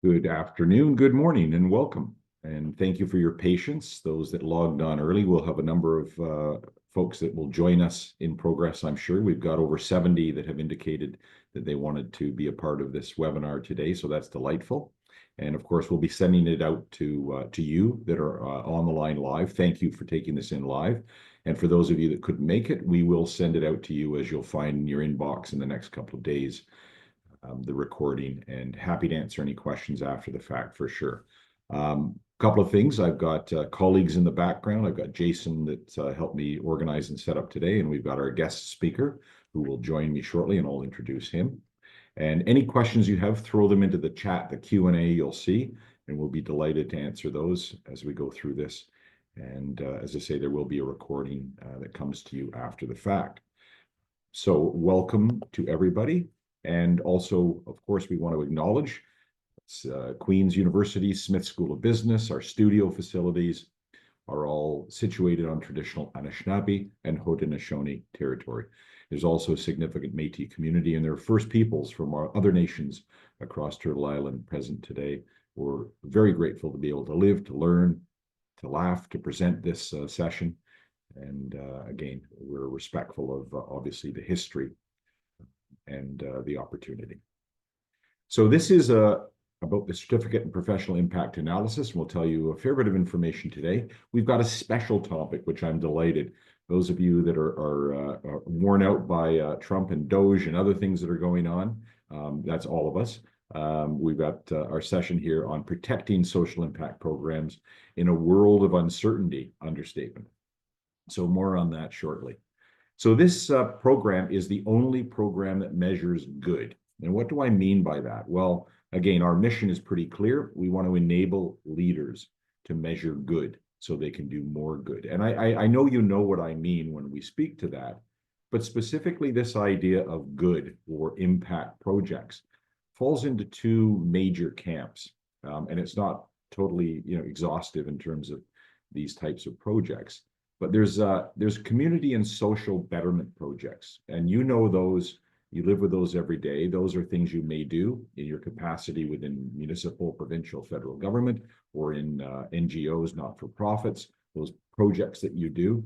Good afternoon, good morning, and welcome. And thank you for your patience. Those that logged on early, we'll have a number of folks that will join us in progress, I'm sure. We've got over 70 that have indicated that they wanted to be a part of this webinar today, so that's delightful. And of course, we'll be sending it out to you that are on the line live. Thank you for taking this in live. And for those of you that couldn't make it, we will send it out to you as you'll find in your inbox in the next couple of days. The recording, and happy to answer any questions after the fact for sure. Couple of things. I've got colleagues in the background. I've got Jason that helped me organize and set up today, and we've got our guest speaker who will join me shortly, and I'll introduce him. And any questions you have, throw them into the chat, the Q&A you'll see, and we'll be delighted to answer those as we go through this. And as I say, there will be a recording that comes to you after the fact. So welcome to everybody. And also, of course, we want to acknowledge Queen's University, Smith School of Business. Our studio facilities are all situated on traditional Anishinaabe and Haudenosaunee territory. There's also a significant Métis community, and there are First Peoples from our other nations across Turtle Island present today. We're very grateful to be able to live, to learn, to laugh, to present this session. And again, we're respectful of obviously the history and the opportunity. So this is about the Certificate in Professional Impact Analysis. We'll tell you a fair bit of information today. We've got a special topic, which I'm delighted. Those of you that are worn out by Trump and D.O.G.E and other things that are going on, that's all of us. We've got our session here on protecting social impact programs in a world of uncertainty, understatement. So more on that shortly. So this program is the only program that measures good. And what do I mean by that? Well, again, our mission is pretty clear. We want to enable leaders to measure good so they can do more good. And I know you know what I mean when we speak to that, but specifically this idea of good or impact projects falls into two major camps. And it's not totally, exhaustive in terms of these types of projects. But there's community and social betterment projects, and you know those, you live with those every day. Those are things you may do in your capacity within municipal, provincial, federal government, or in NGOs, not-for-profits, those projects that you do.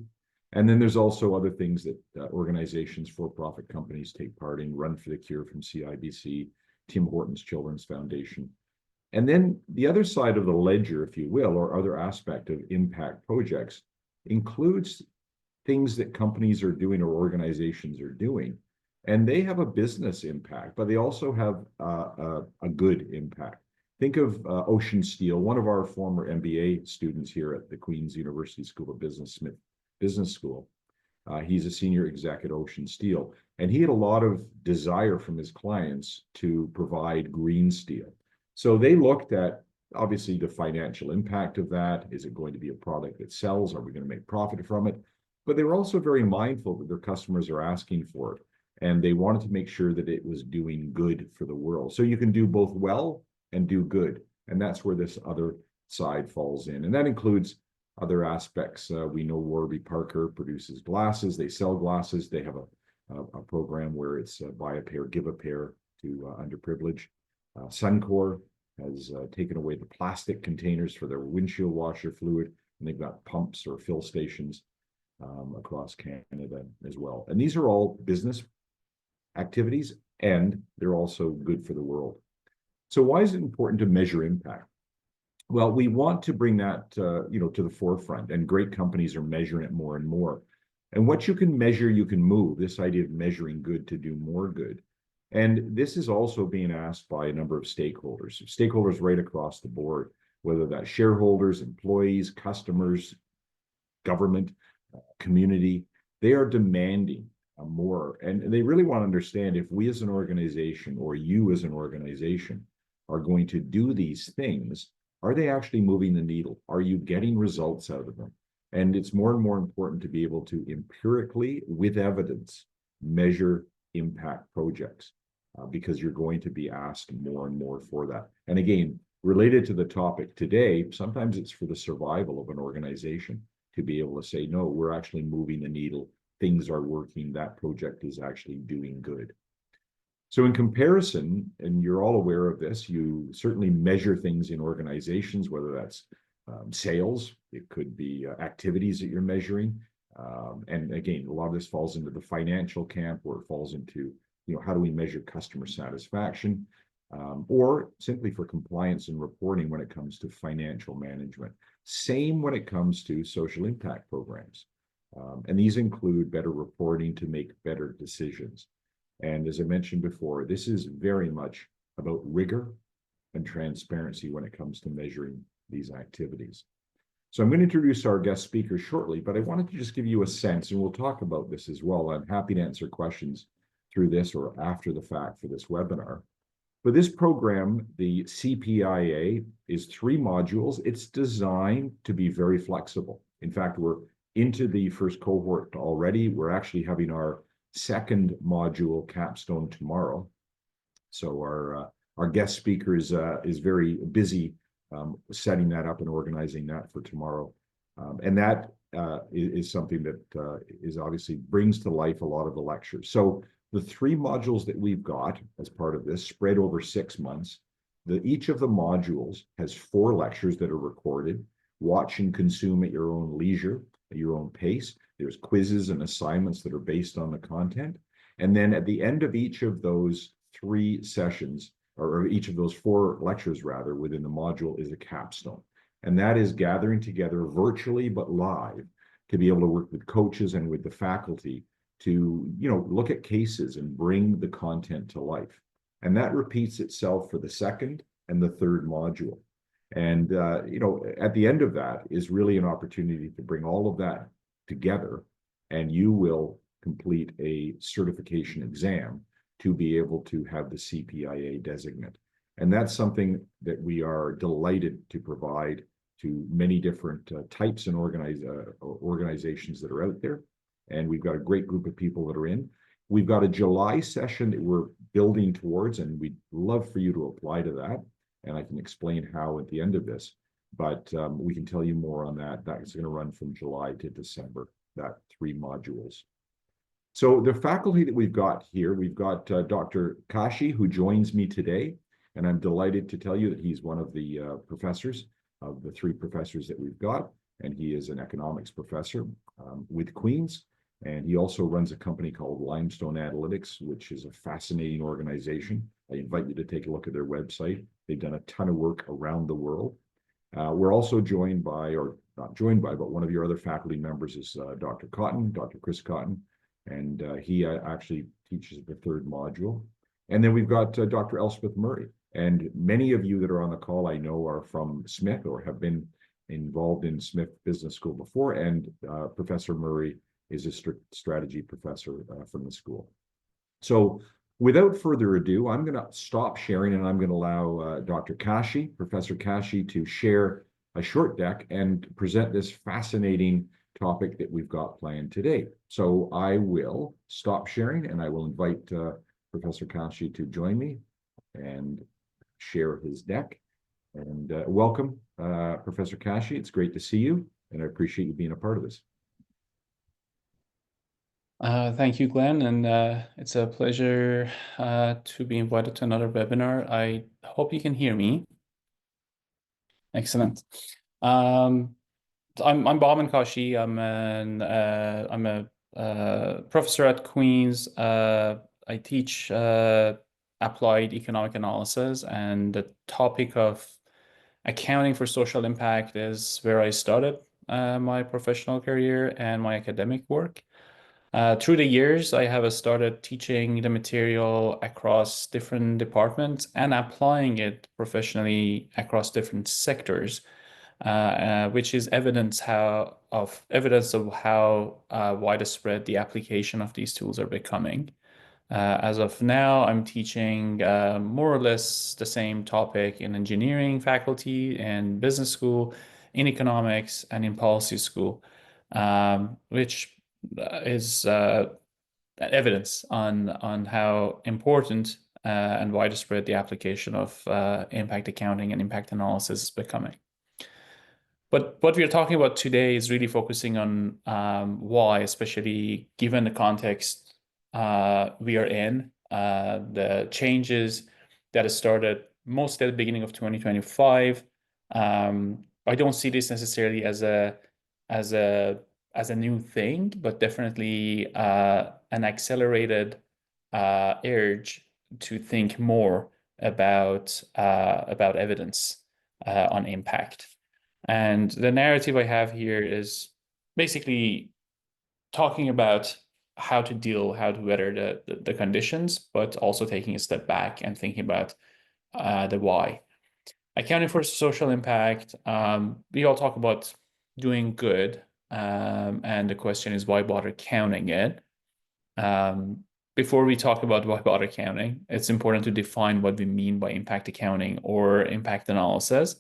And then there's also other things that organizations, for-profit companies take part in, Run for the Cure from CIBC, Tim Hortons Children's Foundation. And then the other side of the ledger, if you will, or other aspect of impact projects, includes things that companies are doing or organizations are doing. And they have a business impact, but they also have a good impact. Think of Ocean Steel, one of our former MBA students here at the Queen's University School of Business, Smith Business School. He's a senior exec at Ocean Steel, and he had a lot of desire from his clients to provide green steel. So they looked at obviously the financial impact of that. Is it going to be a product that sells? Are we going to make profit from it? But they were also very mindful that their customers are asking for it, and they wanted to make sure that it was doing good for the world. So you can do both well and do good, and that's where this other side falls in. And that includes other aspects. We know Warby Parker produces glasses. They sell glasses. They have a program where it's buy a pair, give a pair to underprivileged. Suncor has taken away the plastic containers for their windshield washer fluid, and they've got pumps or fill stations across Canada as well. And these are all business activities, and they're also good for the world. So why is it important to measure impact? Well, we want to bring that to the forefront, and great companies are measuring it more and more. And what you can measure, you can move. This idea of measuring good to do more good. And this is also being asked by a number of stakeholders right across the board, whether that's shareholders, employees, customers, government, community. They are demanding more. And they really want to understand if we as an organization, or you as an organization, are going to do these things, are they actually moving the needle? Are you getting results out of them? And it's more and more important to be able to empirically, with evidence, measure impact projects. Because you're going to be asked more and more for that. And again, related to the topic today, sometimes it's for the survival of an organization to be able to say, no, we're actually moving the needle. Things are working. That project is actually doing good. So in comparison, and you're all aware of this, you certainly measure things in organizations, whether that's sales, it could be activities that you're measuring. And again, a lot of this falls into the financial camp, where it falls into, how do we measure customer satisfaction, or simply for compliance and reporting when it comes to financial management. Same when it comes to social impact programs. And these include better reporting to make better decisions. And as I mentioned before, this is very much about rigor and transparency when it comes to measuring these activities. So I'm going to introduce our guest speaker shortly, but I wanted to just give you a sense, and we'll talk about this as well. I'm happy to answer questions through this or after the fact for this webinar. But this program, the CPIA, is 3 modules. It's designed to be very flexible. In fact, we're into the first cohort already. We're actually having our second module capstone tomorrow. So our guest speaker is very busy setting that up and organizing that for tomorrow. And that is something that is obviously brings to life a lot of the lectures. So the 3 modules that we've got as part of this spread over 6 months. Each of the modules has 4 lectures that are recorded. Watch and consume at your own leisure, at your own pace. There's quizzes and assignments that are based on the content. And then at the end of each of those 3 sessions, or each of those 4 lectures rather, within the module is a capstone. And that is gathering together virtually but live to be able to work with coaches and with the faculty to, look at cases and bring the content to life. And that repeats itself for the second and the third module. And, at the end of that is really an opportunity to bring all of that together, and you will complete a certification exam to be able to have the CPIA designate. And that's something that we are delighted to provide to many different types and organizations that are out there. And we've got a great group of people that are in. We've got a July session that we're building towards, and we'd love for you to apply to that. And I can explain how at the end of this, but we can tell you more on that. That's going to run from July to December, that 3 modules. So the faculty that we've got here, we've got Dr. Kashi, who joins me today, and I'm delighted to tell you that he's one of the professors of the 3 professors that we've got, and he is an economics professor with Queen's, and he also runs a company called Limestone Analytics, which is a fascinating organization. I invite you to take a look at their website. They've done a ton of work around the world. We're also joined by, or not joined by, but one of your other faculty members is Dr. Cotton, Dr. Chris Cotton, and he actually teaches the 3rd module. And then we've got Dr. Elspeth Murray. And many of you that are on the call, I know, are from Smith or have been involved in Smith Business School before, and Professor Murray is a strategy professor from the school. So without further ado, I'm going to stop sharing, and I'm going to allow Dr. Kashi, Professor Kashi, to share a short deck and present this fascinating topic that we've got planned today. So I will stop sharing, and I will invite Professor Kashi to join me and share his deck. And welcome, Professor Kashi. It's great to see you, and I appreciate you being a part of this. Thank you, Glenn, and it's a pleasure to be invited to another webinar. I hope you can hear me. Excellent. I'm Bahman Kashi. I'm a professor at Queen's. I teach applied economic analysis, and the topic of accounting for social impact is where I started my professional career and my academic work. Through the years, I have started teaching the material across different departments and applying it professionally across different sectors, which is evidence of how widespread the application of these tools are becoming. As of now, I'm teaching more or less the same topic in engineering faculty and business school, in economics, and in policy school, which is evidence on how important and widespread the application of impact accounting and impact analysis is becoming. But what we are talking about today is really focusing on why, especially given the context we are in, the changes that have started mostly at the beginning of 2025. I don't see this necessarily as a as a new thing, but definitely an accelerated urge to think more about evidence on impact. And the narrative I have here is basically talking about how to weather the conditions, but also taking a step back and thinking about the why. Accounting for social impact, we all talk about doing good, and the question is why bother counting it? Um, Before we talk about why bother counting, it's important to define what we mean by impact accounting or impact analysis.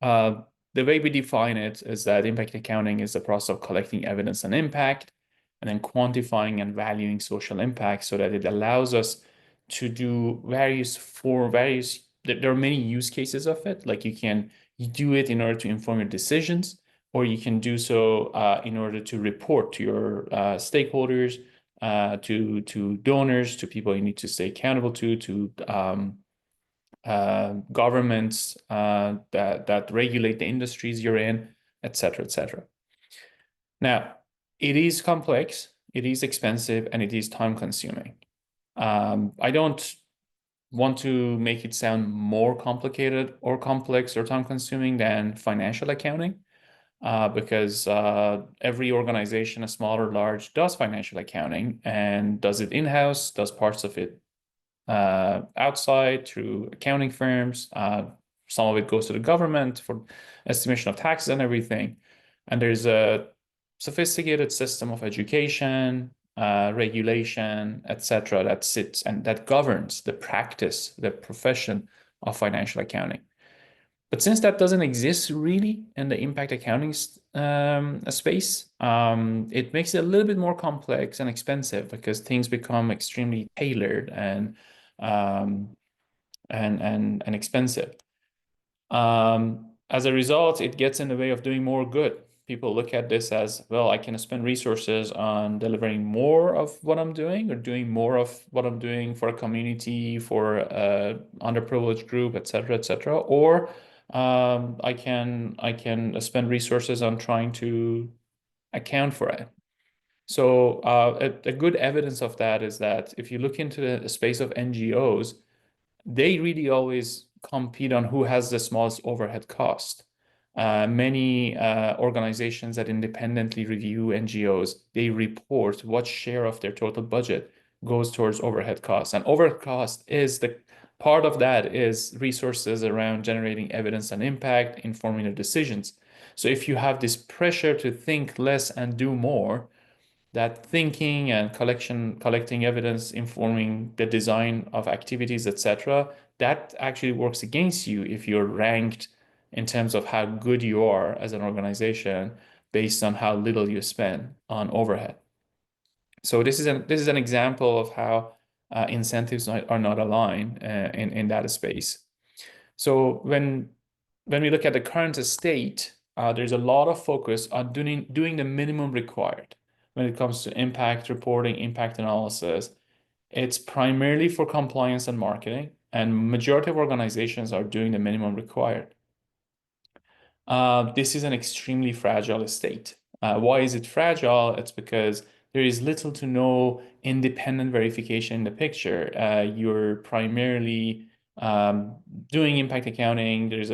Uh, the way we define it is that impact accounting is the process of collecting evidence on impact and then quantifying and valuing social impact so that it allows us to do there are many use cases of it. Like you do it in order to inform your decisions, or you can do so in order to report to your stakeholders, to donors, to people you need to stay accountable to governments that regulate the industries you're in, et cetera, et cetera. Now, it is complex, it is expensive, and it is time consuming. I don't want to make it sound more complicated or complex or time consuming than financial accounting, because every organization, small or large, does financial accounting and does it in-house, does parts of it outside through accounting firms. Some of it goes to the government for estimation of taxes and everything. And there's a sophisticated system of education, regulation, etc., that sits and that governs the practice, the profession of financial accounting. But since that doesn't exist really in the impact accounting space, it makes it a little bit more complex and expensive because things become extremely tailored um, and expensive. As a result, it gets in the way of doing more good. People look at this as, well, I can spend resources on delivering more of what I'm doing or doing more of what I'm doing for a community, for a underprivileged group, et cetera, or I can spend resources on trying to account for it. So a good evidence of that is that if you look into the space of NGOs, they really always compete on who has the smallest overhead cost. Many organizations that independently review NGOs, they report what share of their total budget goes towards overhead costs. And overhead cost is the part of that is resources around generating evidence and impact, informing the decisions. So if you have this pressure to think less and do more, that thinking and collecting evidence, informing the design of activities, etc., that actually works against you if you're ranked in terms of how good you are as an organization based on how little you spend on overhead. So this is an example of how incentives are not aligned in that space. So when we look at the current state, there's a lot of focus on doing the minimum required when it comes to impact reporting, impact analysis. It's primarily for compliance and marketing, and majority of organizations are doing the minimum required. This is an extremely fragile state. Why is it fragile? It's because there is little to no independent verification in the picture. You're primarily doing impact accounting. There's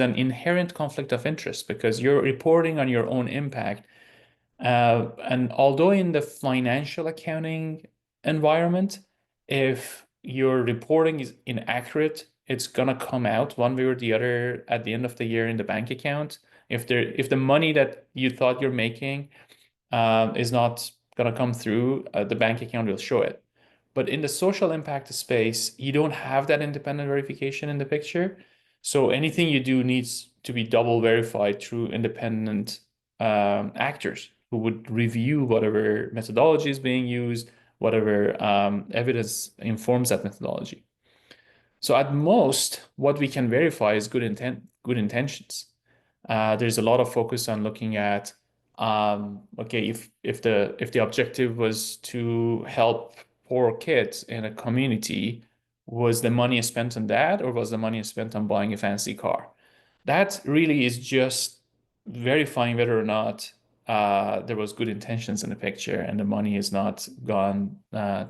an inherent conflict of interest because you're reporting on your own impact. And although in the financial accounting environment, if your reporting is inaccurate, it's gonna come out one way or the other at the end of the year in the bank account. If the money that you thought you're making is not gonna come through, the bank account will show it. But in the social impact space, you don't have that independent verification in the picture. So anything you do needs to be double verified through independent actors who would review whatever methodology is being used, whatever evidence informs that methodology. So at most, what we can verify is good intentions. There's a lot of focus on looking at okay, if the objective was to help poor kids in a community, was the money spent on that, or was the money spent on buying a fancy car? That really is just verifying whether or not there was good intentions in the picture and the money is not gone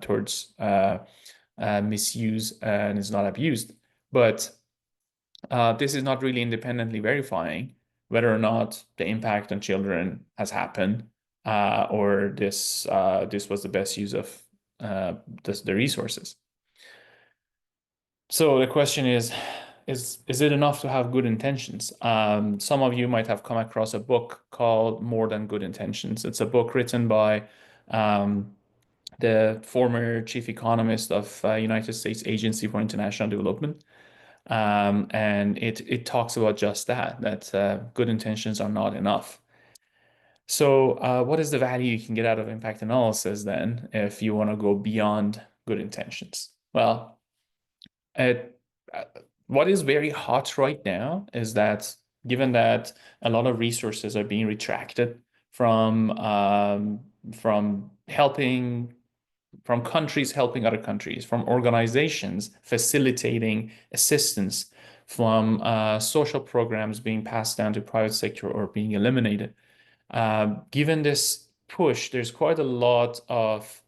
towards misuse and is not abused. But this is not really independently verifying whether or not the impact on children has happened, or this was the best use of the resources. So the question is it enough to have good intentions? Some of you might have come across a book called More Than Good Intentions. It's a book written by um, the former chief economist of United States Agency for International Development. And it talks about just that good intentions are not enough. So what is the value you can get out of impact analysis then if you want to go beyond good intentions? Well, it, uh, what is very hot right now is that given that a lot of resources are being retracted from helping from countries helping other countries, from organizations facilitating assistance, from social programs being passed down to private sector or being eliminated. Given this push, there's quite a lot of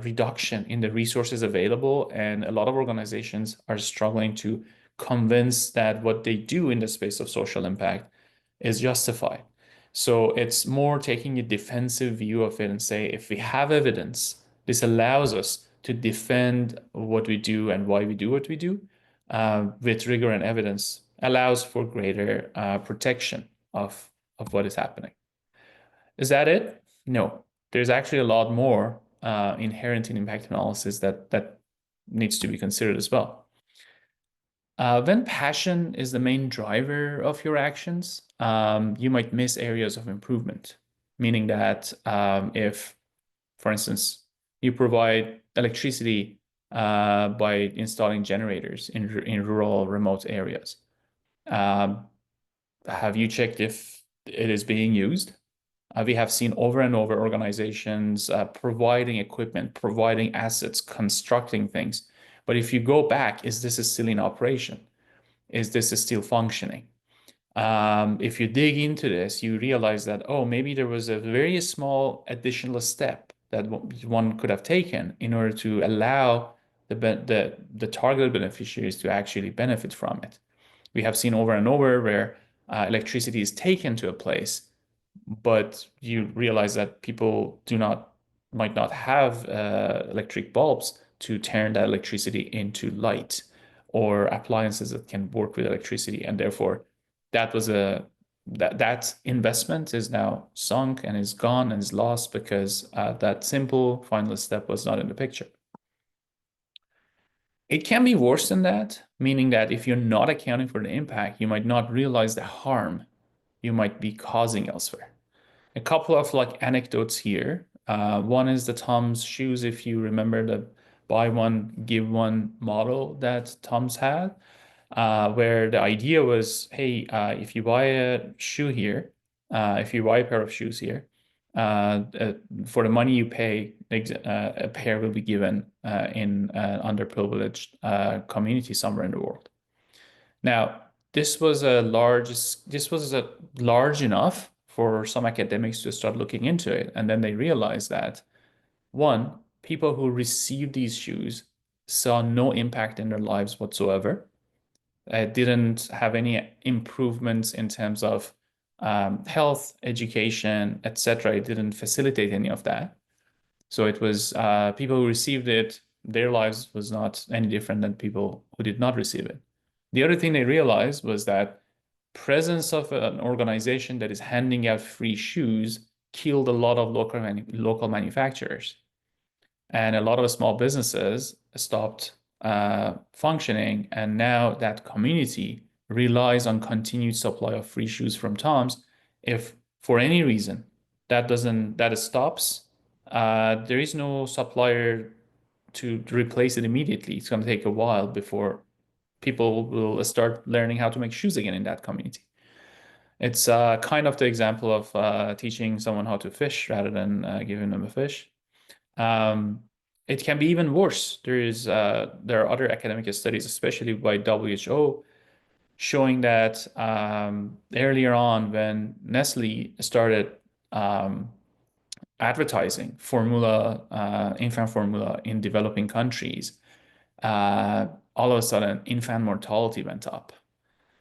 reduction in the resources available, and a lot of organizations are struggling to convince that what they do in the space of social impact is justified. So it's more taking a defensive view of it and say, if we have evidence, this allows us to defend what we do and why we do what we do with rigor and evidence, allows for greater protection of what is happening. Is that it? No. There's actually a lot more inherent in impact analysis that needs to be considered as well. When passion is the main driver of your actions, you might miss areas of improvement, meaning that if, for instance, you provide electricity by installing generators in rural, remote areas, um, have you checked if it is being used? We have seen over and over organizations providing equipment, providing assets, constructing things. But if you go back, is this still in operation? Is this still functioning? If you dig into this, you realize that, oh, maybe there was a very small additional step that one could have taken in order to allow the targeted beneficiaries to actually benefit from it. We have seen over and over where electricity is taken to a place, but you realize that people might not have electric bulbs to turn that electricity into light or appliances that can work with electricity, and therefore that investment is now sunk and is gone and is lost because that simple final step was not in the picture. It can be worse than that, meaning that if you're not accounting for the impact, you might not realize the harm you might be causing elsewhere. A couple of like anecdotes here. One is the Tom's shoes, if you remember the buy one, give one model that Tom's had, where the idea was, hey, if you buy a shoe here, if you buy a pair of shoes here, uh, uh, for the money you pay, a pair will be given in an underprivileged community somewhere in the world. Now, this was large enough for some academics to start looking into it. And then they realized that one, people who received these shoes saw no impact in their lives whatsoever. Didn't have any improvements in terms of health, education, etc. It didn't facilitate any of that. So it was people who received it, their lives was not any different than people who did not receive it. The other thing they realized was that presence of an organization that is handing out free shoes killed a lot of local manufacturers. And a lot of small businesses stopped functioning. And now that community relies on continued supply of free shoes from Tom's. If for any reason that stops, there is no supplier to replace it immediately. It's going to take a while before people will start learning how to make shoes again in that community. It's kind of the example of teaching someone how to fish rather than giving them a fish. Um, it can be even worse. There are other academic studies, especially by WHO, showing that earlier on when Nestle started um, advertising formula, infant formula in developing countries, all of a sudden infant mortality went up.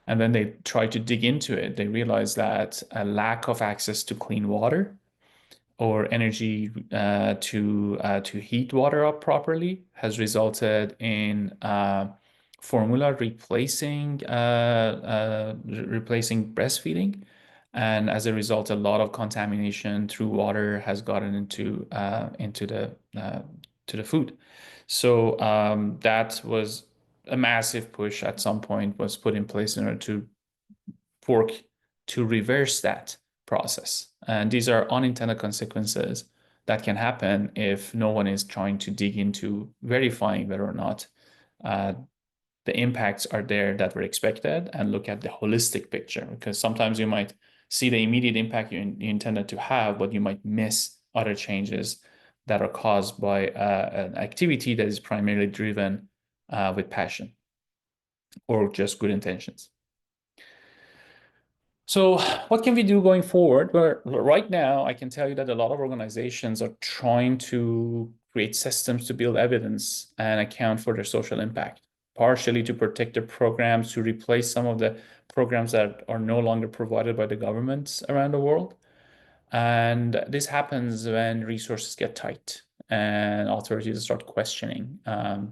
And when they tried to dig into it, they realized that a lack of access to clean water or energy to heat water up properly has resulted in formula replacing breastfeeding, and as a result, a lot of contamination through water has gotten into the food. So that was a massive push at some point was put in place in order to work to reverse that process. And these are unintended consequences that can happen if no one is trying to dig into verifying whether or not uh, the impacts are there that were expected and look at the holistic picture. Because sometimes you might see the immediate impact you intended to have, but you might miss other changes that are caused by an activity that is primarily driven with passion or just good intentions. So what can we do going forward? Well, right now, I can tell you that a lot of organizations are trying to create systems to build evidence and account for their social impact, partially to protect their programs, to replace some of the programs that are no longer provided by the governments around the world. And this happens when resources get tight and authorities start questioning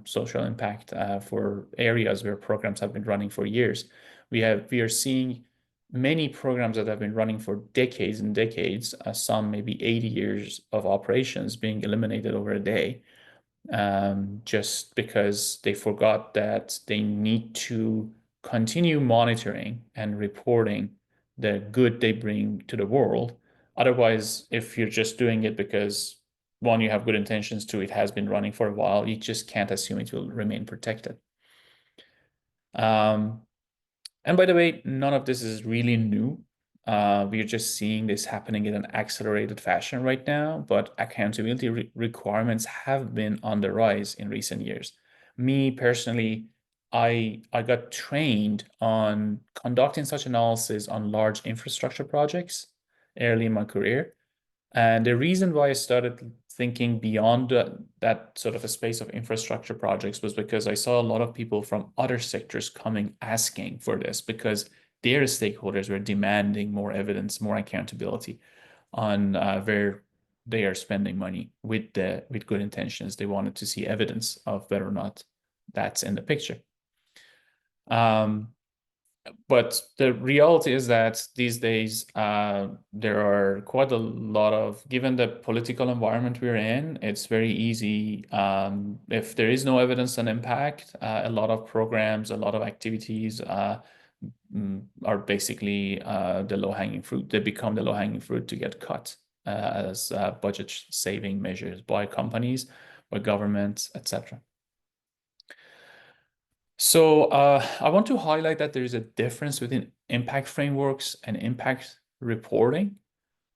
social impact for areas where programs have been running for years. We are seeing many programs that have been running for decades and decades, some maybe 80 years of operations being eliminated over a day, just because they forgot that they need to continue monitoring and reporting the good they bring to the world. Otherwise, if you're just doing it because one, you have good intentions, two, it has been running for a while, you just can't assume it will remain protected. And by the way, none of this is really new. We are just seeing this happening in an accelerated fashion right now, but accountability requirements have been on the rise in recent years. Me personally, I got trained on conducting such analysis on large infrastructure projects early in my career. And the reason why I started thinking beyond that sort of a space of infrastructure projects was because I saw a lot of people from other sectors coming asking for this because their stakeholders were demanding more evidence, more accountability on where they are spending money with good intentions. They wanted to see evidence of whether or not that's in the picture. But the reality is that these days there are quite a lot of, given the political environment we're in, it's very easy. If there is no evidence on impact, a lot of programs, a lot of activities are basically the low-hanging fruit. They become the low-hanging fruit to get cut as budget saving measures by companies, by governments, etc. So I want to highlight that there is a difference between impact frameworks and impact reporting.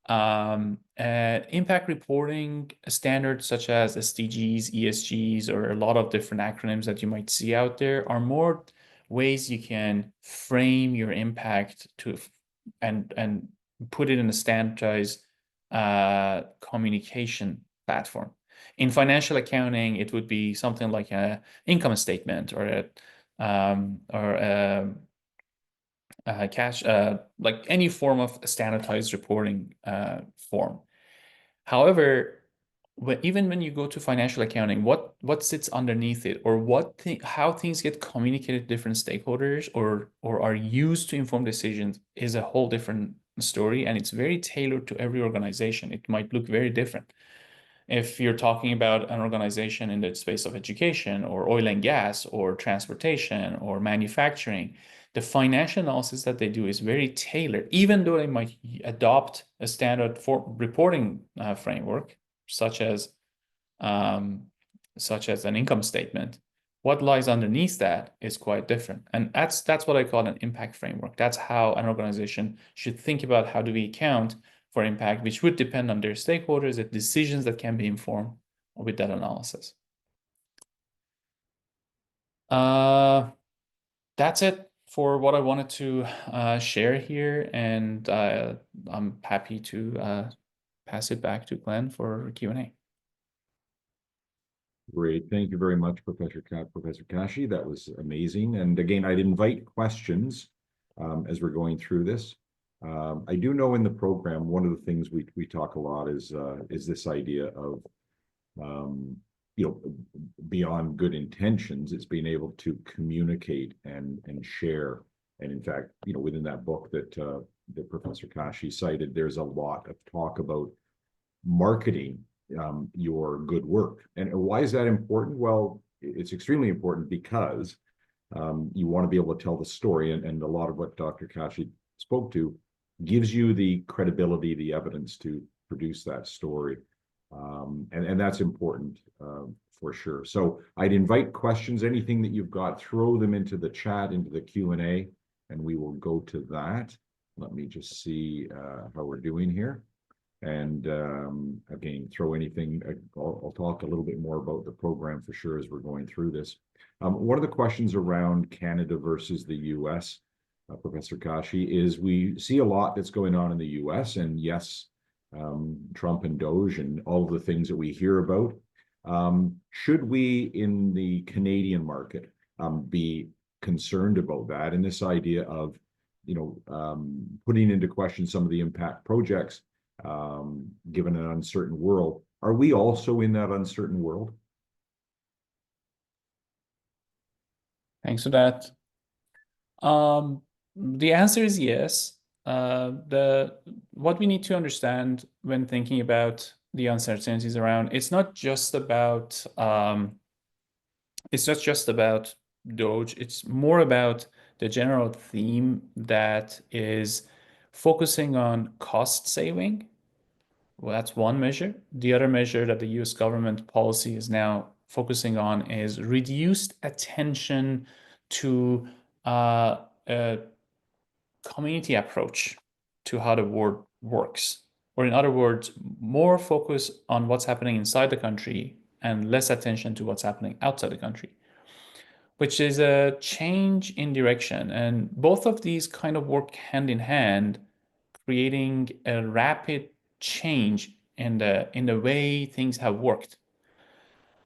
Impact reporting standards such as SDGs, ESGs, or a lot of different acronyms that you might see out there are more ways you can frame your impact to and put it in a standardized communication platform. In financial accounting, it would be something like an income statement or a cash, like any form of standardized reporting form. However, even when you go to financial accounting, what sits underneath it, or how things get communicated to different stakeholders, or are used to inform decisions, is a whole different story, and it's very tailored to every organization. It might look very different. If you're talking about an organization in the space of education or oil and gas or transportation or manufacturing, the financial analysis that they do is very tailored, even though they might adopt a standard for reporting framework, such as an income statement. What lies underneath that is quite different. And that's what I call an impact framework. That's how an organization should think about how do we account for impact, which would depend on their stakeholders, the decisions that can be informed with that analysis. That's it for what I wanted to share here, and I'm happy to pass it back to Glenn for Q&A. Great. Thank you very much, Professor Kashi. That was amazing. And again, I'd invite questions as we're going through this. I do know in the program, one of the things we talk a lot is this idea of you know, beyond good intentions, it's being able to communicate and share. And in fact, you know, within that book that Professor Kashi cited, there's a lot of talk about marketing your good work. And why is that important? Well, it's extremely important because you want to be able to tell the story, and a lot of what Dr. Kashi spoke to gives you the credibility, the evidence to produce that story. And that's important for sure. So I'd invite questions, anything that you've got, throw them into the chat, into the Q&A, and we will go to that. Let me just see how we're doing here. And again, throw anything. I'll talk a little bit more about the program for sure as we're going through this. One of the questions around Canada versus the US, Professor Kashi, is we see a lot that's going on in the US, and yes, Trump and D.O.G.E. and all of the things that we hear about. Should we in the Canadian market be concerned about that, and this idea of, you know, putting into question some of the impact projects, given an uncertain world? Are we also in that uncertain world? Thanks for that. The answer is yes. What we need to understand when thinking about the uncertainties around, it's not just about D.O.G.E. It's more about the general theme that is focusing on cost saving. Well, that's one measure. The other measure that the US government policy is now focusing on is reduced attention to a community approach to how the world works. Or in other words, more focus on what's happening inside the country and less attention to what's happening outside the country, which is a change in direction. And both of these kind of work hand in hand, creating a rapid change in the way things have worked,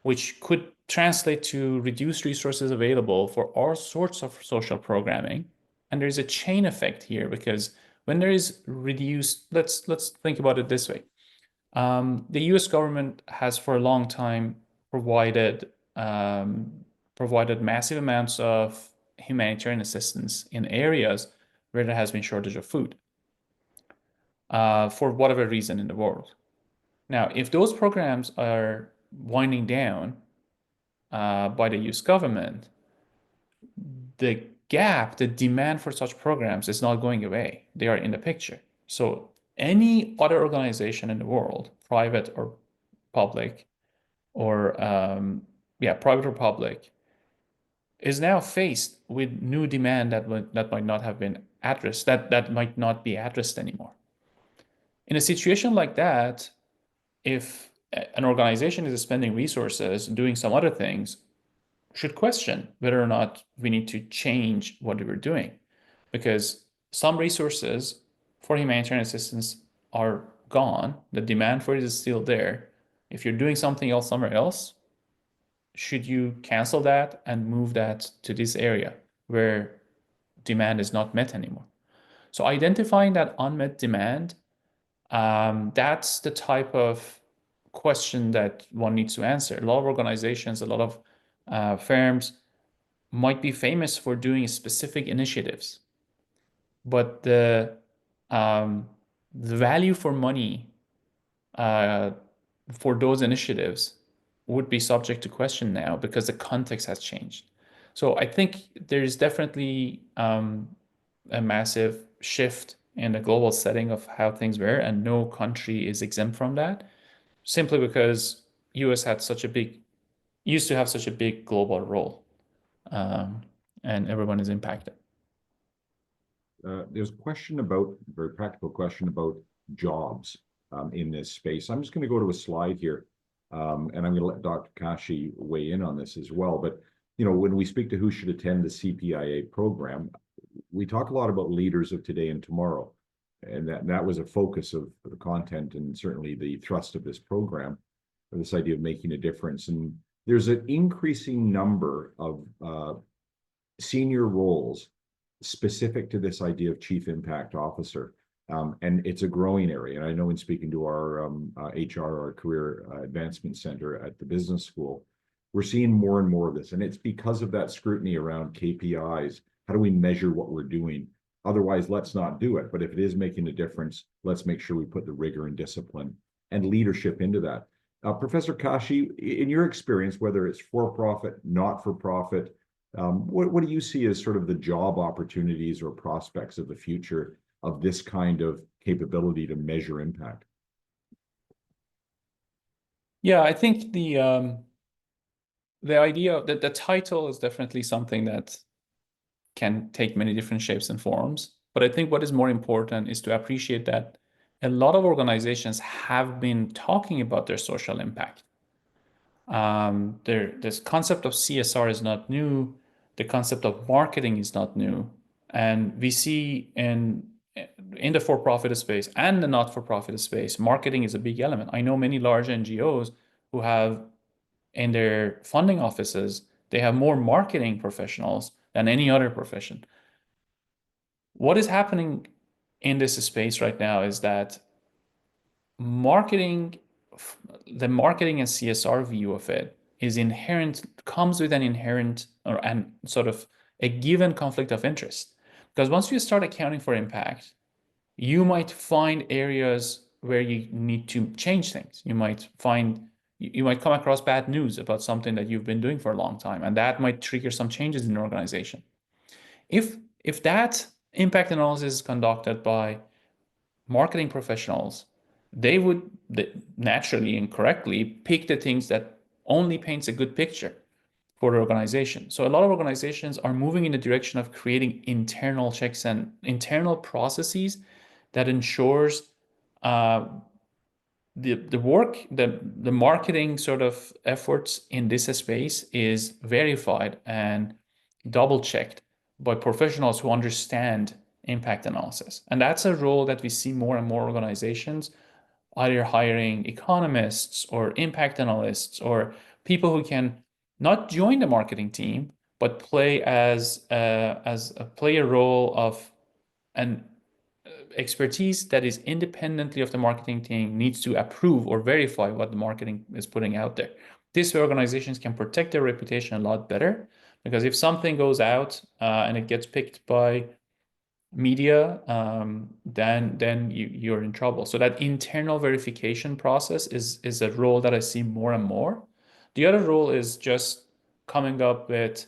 which could translate to reduced resources available for all sorts of social programming. And there's a chain effect here, because when there is reduced, let's think about it this way. The US government has for a long time provided massive amounts of humanitarian assistance in areas where there has been shortage of food for whatever reason in the world. Now, if those programs are winding down by the US government, the gap, the demand for such programs is not going away. They are in the picture. So any other organization in the world, private or public, or private or public, is now faced with new demand that might not have been addressed, that might not be addressed anymore. In a situation like that, if an organization is spending resources doing some other things, should question whether or not we need to change what we're doing, because some resources for humanitarian assistance are gone. The demand for it is still there. If you're doing something else somewhere else, should you cancel that and move that to this area where demand is not met anymore? So identifying that unmet demand, that's the type of question that one needs to answer. A lot of organizations, a lot of firms might be famous for doing specific initiatives, but the value for money for those initiatives would be subject to question now, because the context has changed. So I think there's definitely a massive shift in the global setting of how things were, and no country is exempt from that, simply because US used to have such a big global role, and everyone is impacted. There's a question about, a very practical question about jobs in this space. I'm just going to go to a slide here, and I'm going to let Dr. Kashi weigh in on this as well. But when we speak to who should attend the CPIA program, we talk a lot about leaders of today and tomorrow. And that was a focus of the content and certainly the thrust of this program, this idea of making a difference. And there's an increasing number of senior roles specific to this idea of chief impact officer. And it's a growing area. And I know in speaking to our HR, our Career Advancement Center at the business school, we're seeing more and more of this. And it's because of that scrutiny around KPIs. How do we measure what we're doing? Otherwise, let's not do it. But if it is making a difference, let's make sure we put the rigor and discipline and leadership into that. Professor Kashi, in your experience, whether it's for-profit, not-for-profit, what do you see as sort of the job opportunities or prospects of the future of this kind of capability to measure impact? Yeah, I think the idea that the title is definitely something that can take many different shapes and forms. But I think what is more important is to appreciate that a lot of organizations have been talking about their social impact. This concept of CSR is not new. The concept of marketing is not new. And we see in the for-profit space and the not-for-profit space, marketing is a big element. I know many large NGOs who have in their funding offices, they have more marketing professionals than any other profession. What is happening in this space right now is that marketing, the marketing and CSR view of it is inherent, comes with an inherent and sort of a given conflict of interest. Because once you start accounting for impact, you might find areas where you need to change things. You might come across bad news about something that you've been doing for a long time, and that might trigger some changes in your organization. If that impact analysis is conducted by marketing professionals, they would naturally and correctly pick the things that only paints a good picture for the organization. So a lot of organizations are moving in the direction of creating internal checks and internal processes that ensures the marketing sort of efforts in this space is verified and double checked by professionals who understand impact analysis. And that's a role that we see more and more organizations either hiring economists or impact analysts or people who can not join the marketing team, but play play a role of an expertise that is independently of the marketing team needs to approve or verify what the marketing is putting out there. These organizations can protect their reputation a lot better because if something goes out and it gets picked by media, then you're in trouble. So that internal verification process is a role that I see more and more. The other role is just coming up with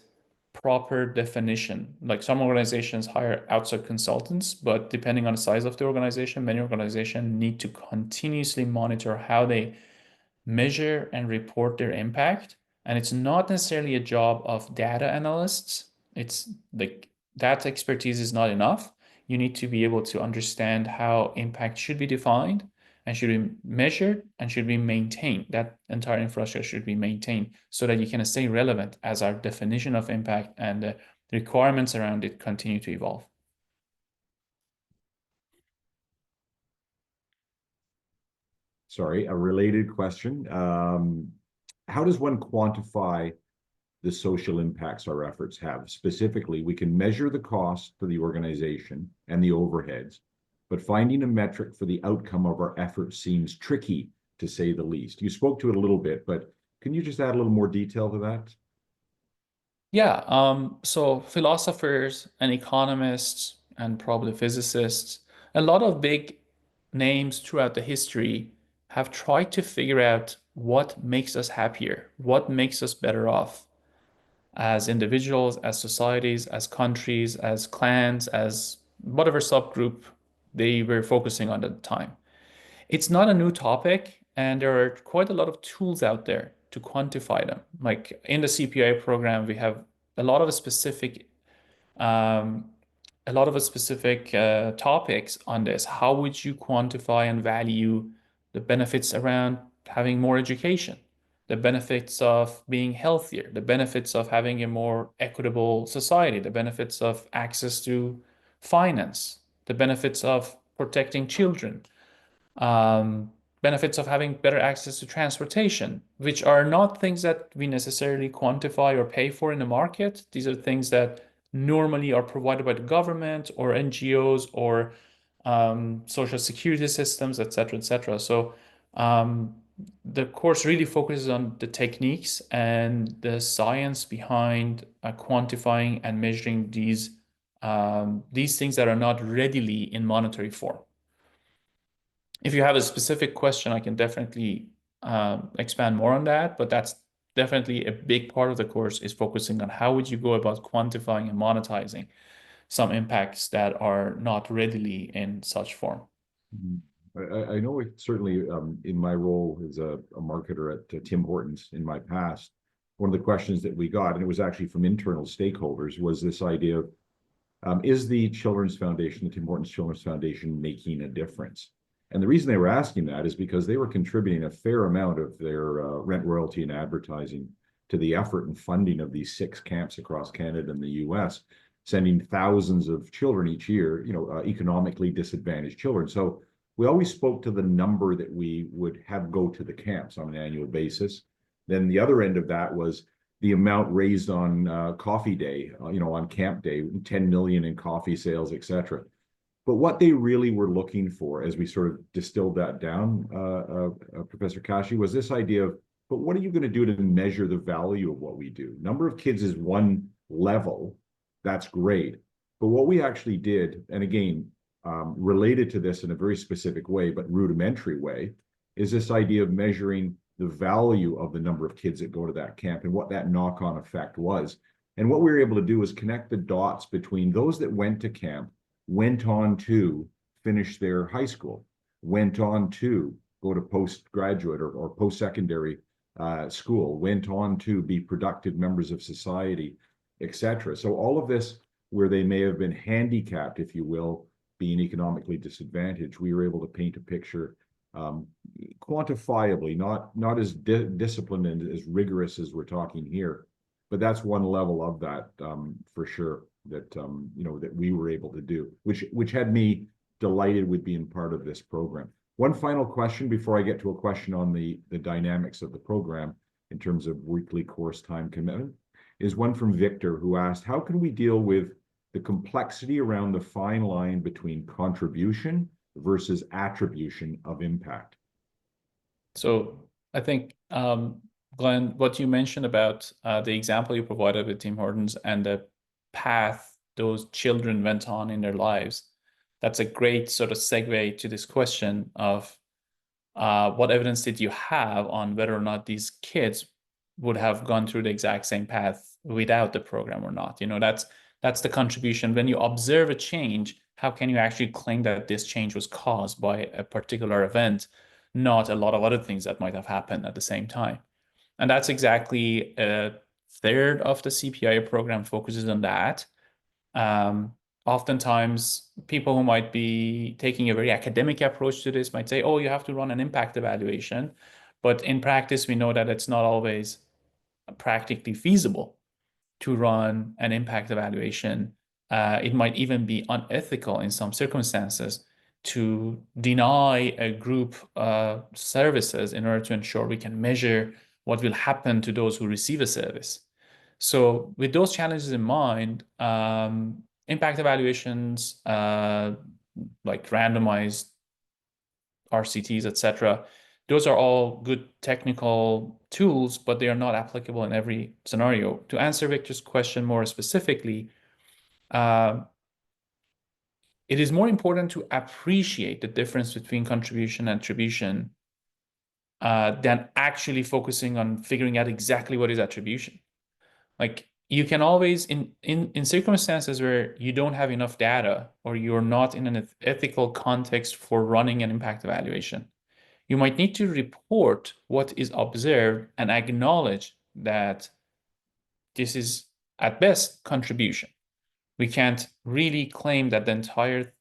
proper definition. Like some organizations hire outside consultants, but depending on the size of the organization, many organizations need to continuously monitor how they measure and report their impact. And it's not necessarily a job of data analysts. It's like that expertise is not enough. You need to be able to understand how impact should be defined and should be measured and should be maintained. That entire infrastructure should be maintained so that you can stay relevant as our definition of impact and the requirements around it continue to evolve. Sorry, a related question. How does one quantify the social impacts our efforts have? Specifically, we can measure the cost for the organization and the overheads, but finding a metric for the outcome of our efforts seems tricky, to say the least. You spoke to it a little bit, but can you just add a little more detail to that? Yeah, so philosophers and economists and probably physicists, a lot of big names throughout the history have tried to figure out what makes us happier, what makes us better off as individuals, as societies, as countries, as clans, as whatever subgroup they were focusing on at the time. It's not a new topic, and there are quite a lot of tools out there to quantify them. Like in the CPI program, we have a lot of specific um, topics on this. How would you quantify and value the benefits around having more education? the benefits of being healthier, the benefits of having a more equitable society, the benefits of access to finance, the benefits of protecting children, um, benefits of having better access to transportation, which are not things that we necessarily quantify or pay for in the market. These are things that normally are provided by the government or NGOs or social security systems, et cetera, et cetera. So um, the course really focuses on the techniques and the science behind quantifying and measuring these things that are not readily in monetary form. If you have a specific question, I can definitely expand more on that, but that's definitely a big part of the course is focusing on how would you go about quantifying and monetizing some impacts that are not readily in such form. Mhm. I know it certainly in my role as a marketer at Tim Hortons in my past, one of the questions that we got, and it was actually from internal stakeholders, was this idea of is the Children's Foundation, the Tim Hortons Children's Foundation, making a difference? And the reason they were asking that is because they were contributing a fair amount of their rent royalty and advertising to the effort and funding of these 6 camps across Canada and the US, sending thousands of children each year, economically disadvantaged children. So we always spoke to the number that we would have go to the camps on an annual basis. Then the other end of that was the amount raised on coffee day, on camp day, 10 million in coffee sales, et cetera. But what they really were looking for, as we sort of distilled that down, Professor Kashi, was this idea of, but what are you going to do to measure the value of what we do? Number of kids is one level. That's great. But what we actually did, and again, related to this in a very specific way, but rudimentary way, is this idea of measuring the value of the number of kids that go to that camp and what that knock-on effect was. And what we were able to do is connect the dots between those that went to camp, went on to finish their high school, went on to go to postgraduate or post-secondary school, went on to be productive members of society, etc. So all of this, where they may have been handicapped, if you will, being economically disadvantaged, we were able to paint a picture quantifiably, not as disciplined and as rigorous as we're talking here, but that's one level of that for sure that that we were able to do, which had me delighted with being part of this program. One final question before I get to a question on the dynamics of the program in terms of weekly course time commitment is one from Victor, who asked, how can we deal with the complexity around the fine line between contribution versus attribution of impact? So I think, Glenn, what you mentioned about the example you provided with Tim Hortons and the path those children went on in their lives, that's a great sort of segue to this question of what evidence did you have on whether or not these kids would have gone through the exact same path without the program or not? That's the contribution. When you observe a change, how can you actually claim that this change was caused by a particular event, not a lot of other things that might have happened at the same time? And that's exactly a third of the CPIA program focuses on that. Oftentimes, people who might be taking a very academic approach to this might say, oh, you have to run an impact evaluation. But in practice, we know that it's not always practically feasible to run an impact evaluation. It might even be unethical in some circumstances to deny a group services in order to ensure we can measure what will happen to those who receive a service. So with those challenges in mind, impact evaluations like randomized RCTs, etc., those are all good technical tools, but they are not applicable in every scenario. To answer Victor's question more specifically, it is more important to appreciate the difference between contribution and attribution than actually focusing on figuring out exactly what is attribution. Like you can always, in circumstances where you don't have enough data or you're not in an ethical context for running an impact evaluation, you might need to report what is observed and acknowledge that this is at best contribution. We can't really claim that the entire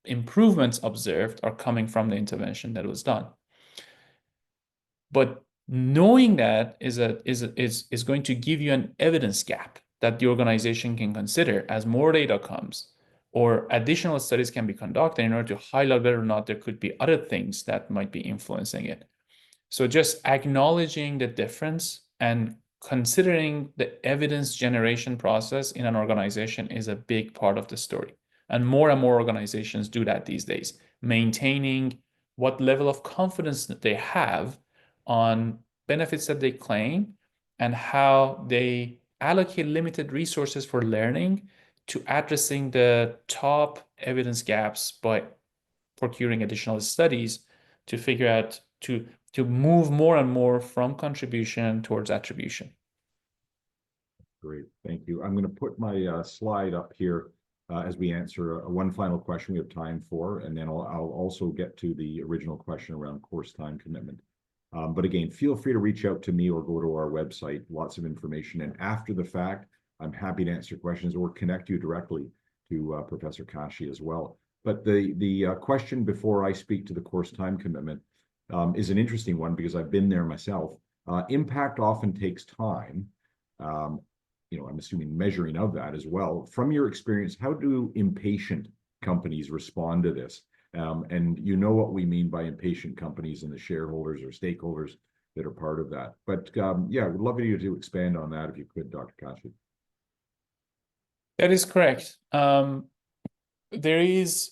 improvements observed are coming from the intervention that was done. But Knowing that is going to give you an evidence gap that the organization can consider as more data comes or additional studies can be conducted in order to highlight whether or not there could be other things that might be influencing it. So just acknowledging the difference and considering the evidence generation process in an organization is a big part of the story. And more organizations do that these days, maintaining what level of confidence that they have on benefits that they claim and how they allocate limited resources for learning to addressing the top evidence gaps by procuring additional studies to figure out to move more and more from contribution towards attribution. Great, thank you. I'm going to put my slide up here as we answer one final question we have time for, and then I'll also get to the original question around course time commitment. But again, feel free to reach out to me or go to our website, lots of information. And after the fact, I'm happy to answer questions or connect you directly to Professor Kashi as well. But the question before I speak to the course time commitment is an interesting one because I've been there myself. Impact often takes time. I'm assuming measuring of that as well. From your experience, how do impatient companies respond to this? And you know what we mean by impatient companies and the shareholders or stakeholders that are part of that. But yeah, we'd love you to expand on that if you could, Dr. Kashi. That is correct. There is,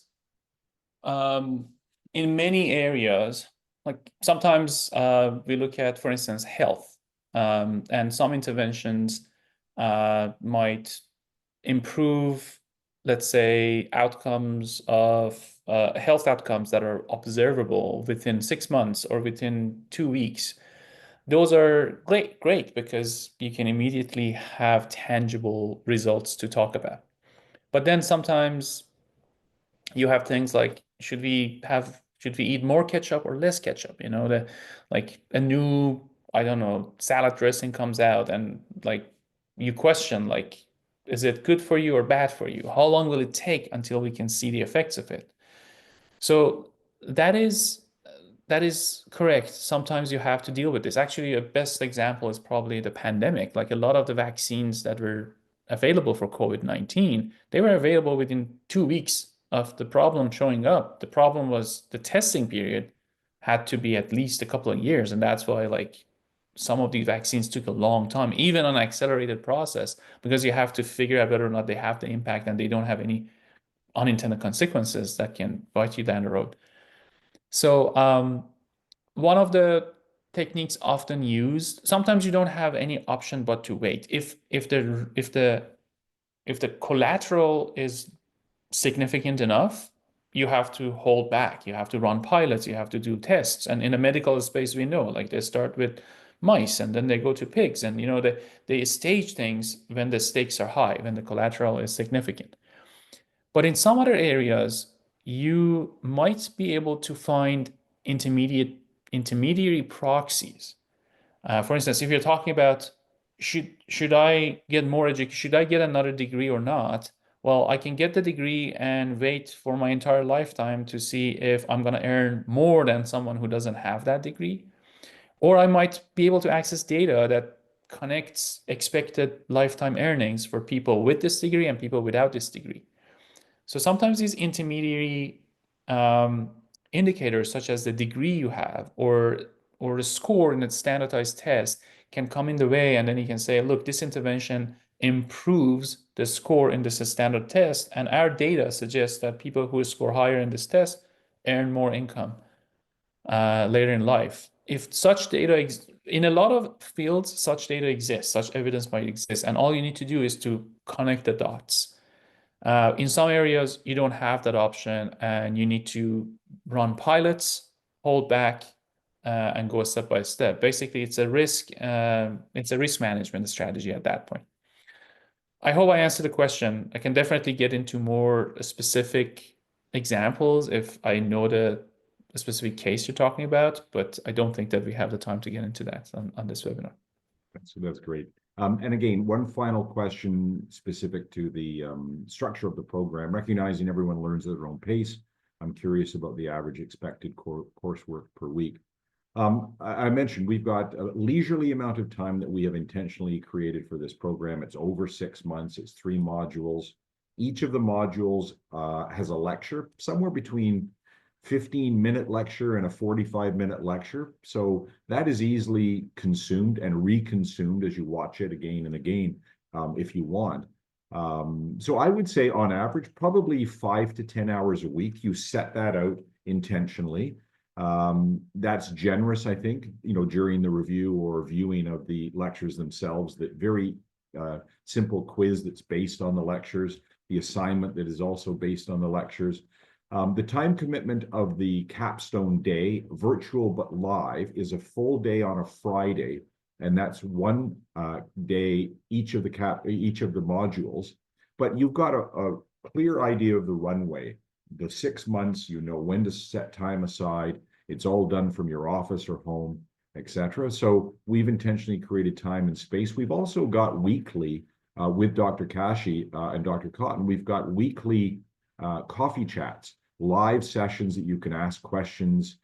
in many areas, like sometimes we look at, for instance, health, and some interventions might improve, let's say, outcomes of health outcomes that are observable within 6 months or within 2 weeks. Those are great because you can immediately have tangible results to talk about. But then sometimes you have things like should we eat more ketchup or less ketchup? Like a new, I don't know, salad dressing comes out and like you question like, is it good for you or bad for you? How long will it take until we can see the effects of it? So that is that is correct. Sometimes you have to deal with this. Actually, a best example is probably the pandemic. Like a lot of the vaccines that were available for COVID-19, they were available within 2 weeks of the problem showing up. The problem was the testing period had to be at least a couple of years. And that's why like some of these vaccines took a long time, even on an accelerated process, because you have to figure out whether or not they have the impact and they don't have any unintended consequences that can bite you down the road. So one of the techniques often used, sometimes you don't have any option but to wait. If the collateral is significant enough, you have to hold back. You have to run pilots. You have to do tests. And in the medical space, we know like they start with mice and then they go to pigs, and they stage things when the stakes are high, when the collateral is significant. But in some other areas, you might be able to find intermediary proxies. For instance, if you're talking about should I get more education, should I get another degree or not? Well, I can get the degree and wait for my entire lifetime to see if I'm going to earn more than someone who doesn't have that degree. Or I might be able to access data that connects expected lifetime earnings for people with this degree and people without this degree. So sometimes these intermediary indicators, such as the degree you have or the score in a standardized test, can come in the way, and then you can say, look, this intervention improves the score in this standard test, and our data suggests that people who score higher in this test earn more income later in life. If such data in a lot of fields, such data exists, such evidence might exist, and all you need to do is to connect the dots. In some areas, you don't have that option, and you need to run pilots, hold back, and go step by step. Basically, it's a risk management strategy at that point. I hope I answered the question. I can definitely get into more specific examples if I know the specific case you're talking about, but I don't think that we have the time to get into that on this webinar. So that's great. And again, one final question specific to the structure of the program, recognizing everyone learns at their own pace. I'm curious about the average expected coursework per week. I mentioned we've got a leisurely amount of time that we have intentionally created for this program. It's over 6 months. It's 3 modules. Each of the modules has a lecture, somewhere between 15-minute lecture and a 45-minute lecture. So that is easily consumed and reconsumed as you watch it again and again, if you want. So I would say on average, probably 5 to 10 hours a week. You set that out intentionally. That's generous, I think, during the review or viewing of the lectures themselves, that very simple quiz that's based on the lectures, the assignment that is also based on the lectures. The time commitment of the capstone day, virtual but live, is a full day on a Friday, and that's one day each of the modules. But you've got a clear idea of the runway. The 6 months, you know when to set time aside. It's all done from your office or home, etc. So we've intentionally created time and space. We've also got weekly, with Dr. Kashi and Dr. Cotton, we've got weekly coffee chats, live sessions that you can ask questions,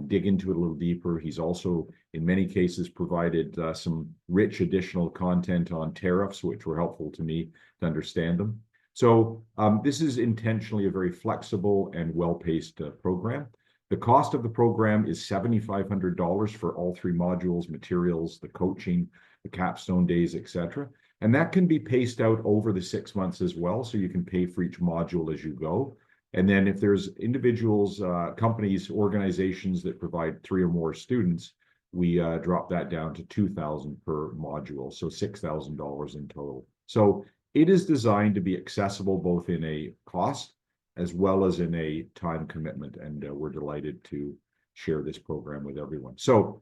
dig into it a little deeper. He's also, in many cases, provided some rich additional content on tariffs, which were helpful to me to understand them. So this is intentionally a very flexible and well-paced program. The cost of the program is $7,500 for all 3 modules, materials, the coaching, the capstone days, etc. And that can be paced out over the 6 months as well, so you can pay for each module as you go. And then if there's individuals, companies, organizations that provide 3 or more students, we drop that down to $2,000 per module, so $6,000 in total. So it is designed to be accessible both in a cost as well as in a time commitment, and we're delighted to share this program with everyone. So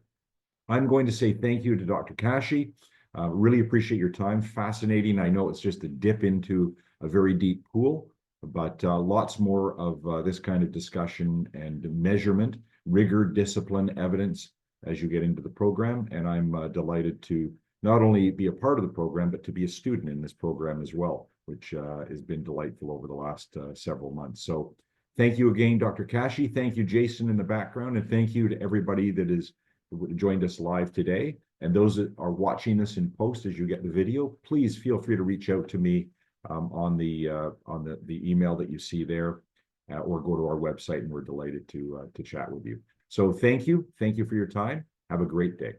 I'm going to say thank you to Dr. Kashi. Really appreciate your time. Fascinating. I know it's just a dip into a very deep pool, but lots more of this kind of discussion and measurement, rigor, discipline, evidence as you get into the program. And I'm delighted to not only be a part of the program, but to be a student in this program as well, which has been delightful over the last several months. So thank you again, Dr. Kashi. Thank you, Jason, in the background. And thank you to everybody that has joined us live today. And those that are watching this in post as you get the video, please feel free to reach out to me on the email that you see there, or go to our website, and we're delighted to chat with you. So thank you for your time. Have a great day.